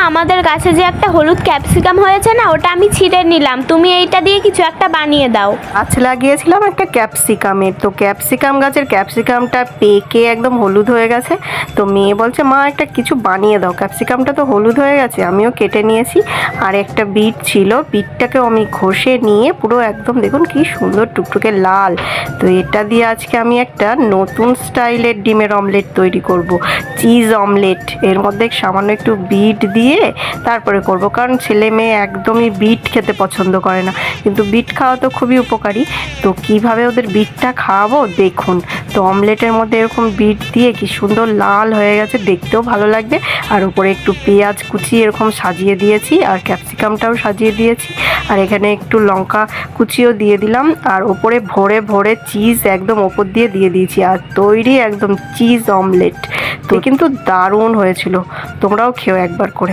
আমাদের গাছে যে একটা হলুদ ক্যাপসিকাম হয়েছে না, ওটা আমি ছিঁড়ে নিলাম। তুমি এইটা দিয়ে কিছু একটা বানিয়ে দাও। গাছ লাগিয়েছিলাম একটা ক্যাপসিকামের, তো ক্যাপসিকাম গাছের ক্যাপসিকামটা পেকে একদম হলুদ হয়ে গেছে। তো মেয়ে বলছে মা একটা কিছু বানিয়ে দাও, ক্যাপসিকামটা তো হলুদ হয়ে গেছে। আমিও কেটে নিয়েছি, আর একটা বিট ছিল, বিটটাকেও আমি ঘষে নিয়ে পুরো একদম দেখুন কি সুন্দর টুকটুকে লাল। তো এটা দিয়ে আজকে আমি একটা নতুন স্টাইলের ডিমের অমলেট তৈরি করব, চিজ অমলেট। এর মধ্যে সামান্য একটু বিট দিয়ে তারপরে করব, কারণ ছেলে মেয়ে একদমই বিট খেতে পছন্দ করে না, কিন্তু বিট খাওয়া তো খুবই উপকারী। তো কিভাবে ওদের বিটটা খাওয়াবো দেখুন। তো অমলেটের মধ্যে এরকম বিট দিয়ে কি সুন্দর লাল হয়ে গেছে, দেখতেও ভালো লাগবে। আর উপরে একটু পেঁয়াজ কুচি এরকম সাজিয়ে দিয়েছি, আর ক্যাপসিকামটাও সাজিয়ে দিয়েছি, আর এখানে একটু লঙ্কা কুচিও দিয়ে দিলাম, আর ওপরে ভরে ভরে চিজ একদম ওপর দিয়ে দিয়েছি। আর তৈরি একদম চিজ অমলেট। তো কিন্তু দারুণ হয়েছিল, তোমরাও খেও একবার করে।